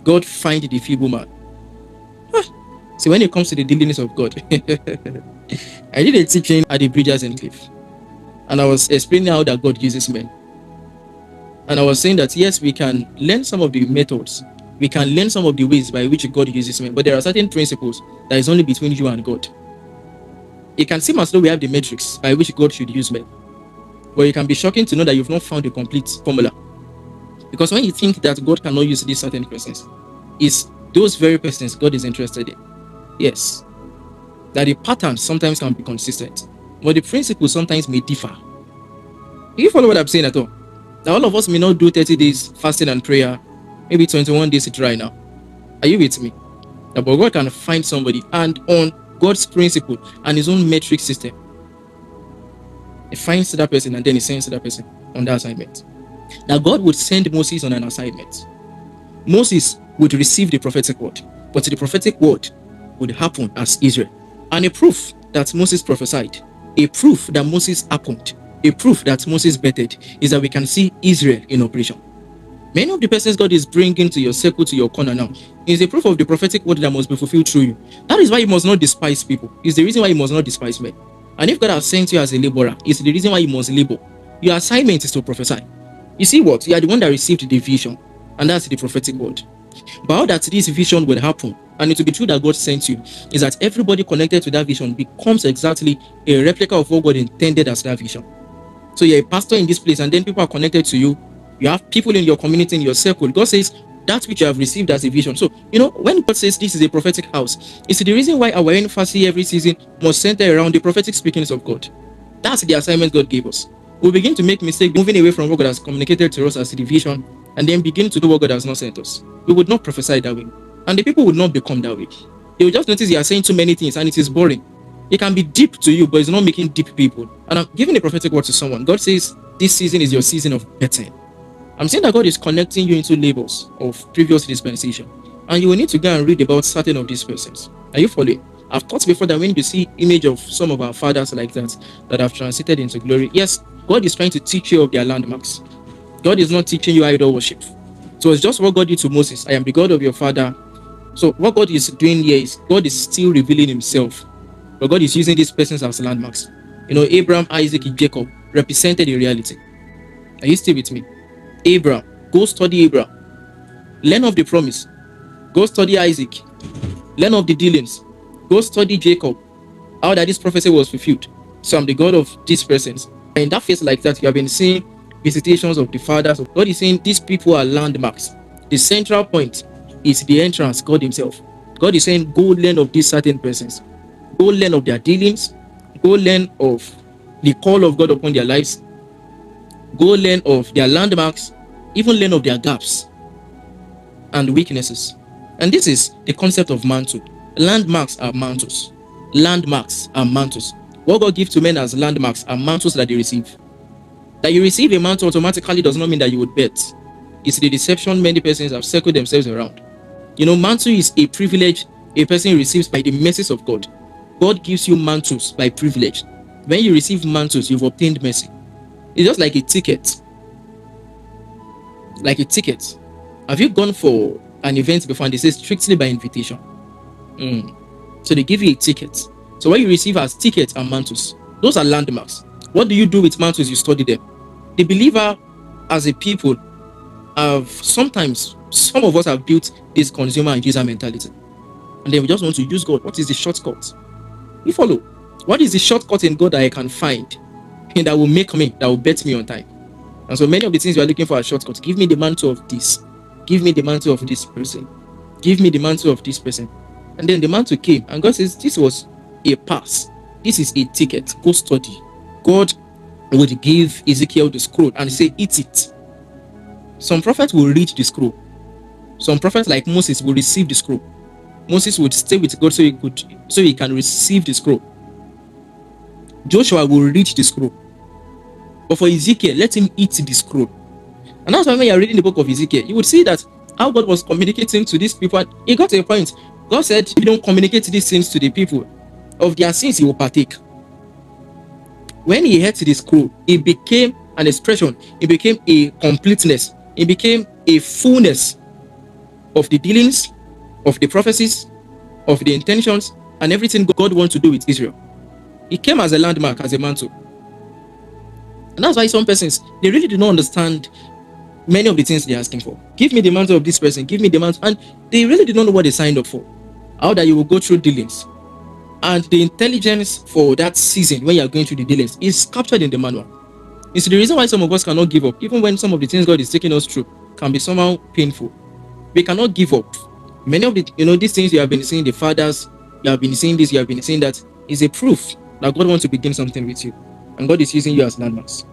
God find the feeble man. See, when it comes to the dealings of God, I did a teaching at the Bridges and Cliff, and I was explaining how that God uses men. And I was saying that yes, we can learn some of the methods, we can learn some of the ways by which God uses men, but there are certain principles that is only between you and God. It can seem as though we have the metrics by which God should use men, but it can be shocking to know that you've not found a complete formula. Because when you think that God cannot use these certain persons, it's those very persons God is interested in. Yes, that the patterns sometimes can be consistent, but the principles sometimes may differ. Do you follow what I'm saying at all? Now, all of us may not do 30 days fasting and prayer, maybe 21 days dry now. Are you with me? But God can find somebody, and on God's principle and his own metric system, he finds that person and then he sends that person on that assignment. Now, God would send Moses on an assignment. Moses would receive the prophetic word, but the prophetic word would happen as Israel. And a proof that Moses prophesied, a proof that Moses happened, a proof that Moses bettered, is that we can see Israel in operation. Many of the persons God is bringing to your circle, to your corner now, is a proof of the prophetic word that must be fulfilled through you. That is why you must not despise people. It's the reason why you must not despise men. And if God has sent you as a laborer, it's the reason why you must labor. Your assignment is to prophesy. You see what? You are the one that received the vision, and that's the prophetic word. But how that this vision will happen, and it will be true that God sent you, is that everybody connected to that vision becomes exactly a replica of what God intended as that vision. So you're a pastor in this place, and then people are connected to you. You have people in your community, in your circle. God says that which you have received as a vision. So, when God says this is a prophetic house, it's the reason why our emphasis every season must center around the prophetic speakings of God. That's the assignment God gave us. We begin to make mistakes, moving away from what God has communicated to us as the vision, and then begin to do what God has not sent us. We would not prophesy that way, and the people would not become that way. They will just notice you are saying too many things, and it is boring. It can be deep to you, but it's not making deep people. And I'm giving a prophetic word to someone. God says this season is your season of betting. I'm saying that God is connecting you into labels of previous dispensation, and you will need to go and read about certain of these persons. Are you following? I've taught before that when you see image of some of our fathers like that have transited into glory, yes, God is trying to teach you of their landmarks. God is not teaching you idol worship. So it's just what God did to Moses. I am the God of your father. So what God is doing here is God is still revealing himself, but God is using these persons as landmarks. Abraham, Isaac, and Jacob represented a reality. Are you still with me? Abraham, go study Abraham. Learn of the promise. Go study Isaac. Learn of the dealings. Go study Jacob. How that this prophecy was fulfilled. So I'm the God of these persons. And in that phase like that, you have been seeing visitations of the fathers. God is saying these people are landmarks. The central point is the entrance, God himself. God is saying, go learn of these certain persons. Go learn of their dealings. Go learn of the call of God upon their lives. Go learn of their landmarks. Even learn of their gaps and weaknesses. And this is the concept of mantle. Landmarks are mantles. Landmarks are mantles. What God gives to men as landmarks are mantles that they receive. That you receive a mantle automatically does not mean that you would bet. It's the deception many persons have circled themselves around. Mantle is a privilege a person receives by the mercies of God. God gives you mantles by privilege. When you receive mantles, you've obtained mercy. It's just like a ticket. Like a ticket. Have you gone for an event before and they say strictly by invitation? So they give you a ticket. So what you receive as tickets and mantles, those are landmarks. What do you do with mantles? You study them. The believer as a people sometimes, some of us have built this consumer and user mentality. And then we just want to use God. What is the shortcut? You follow. What is the shortcut in God that I can find that will make me, that will bet me on time? And so many of the things we are looking for are shortcuts. Give me the mantle of this. Give me the mantle of this person. Give me the mantle of this person. And then the mantle came. And God says, this was a pass. This is a ticket. Go study. God would give Ezekiel the scroll and say, eat it. Some prophets will read the scroll. Some prophets like Moses will receive the scroll. Moses would stay with God so he can receive the scroll. Joshua will read the scroll. But for Ezekiel, let him eat the scroll. And that's why when you're reading the book of Ezekiel, you would see that how God was communicating to these people. He got to a point. God said, if you don't communicate these things to the people, of their sins he will partake. When he heard the scroll, it became an expression. It became a completeness. It became a fullness. of the dealings, of the prophecies, of the intentions, and everything God wants to do with Israel. It came as a landmark, as a mantle. And that's why some persons, they really do not understand many of the things they're asking for. Give me the mantle of this person, give me the mantle. And they really do not know what they signed up for. How that you will go through dealings. And the intelligence for that season when you are going through the dealings is captured in the manual. It's the reason why some of us cannot give up, even when some of the things God is taking us through can be somehow painful. We cannot give up. Many of the, these things you have been seeing, the fathers, you have been seeing this, you have been seeing that, is a proof that God wants to begin something with you. And God is using you as landmarks.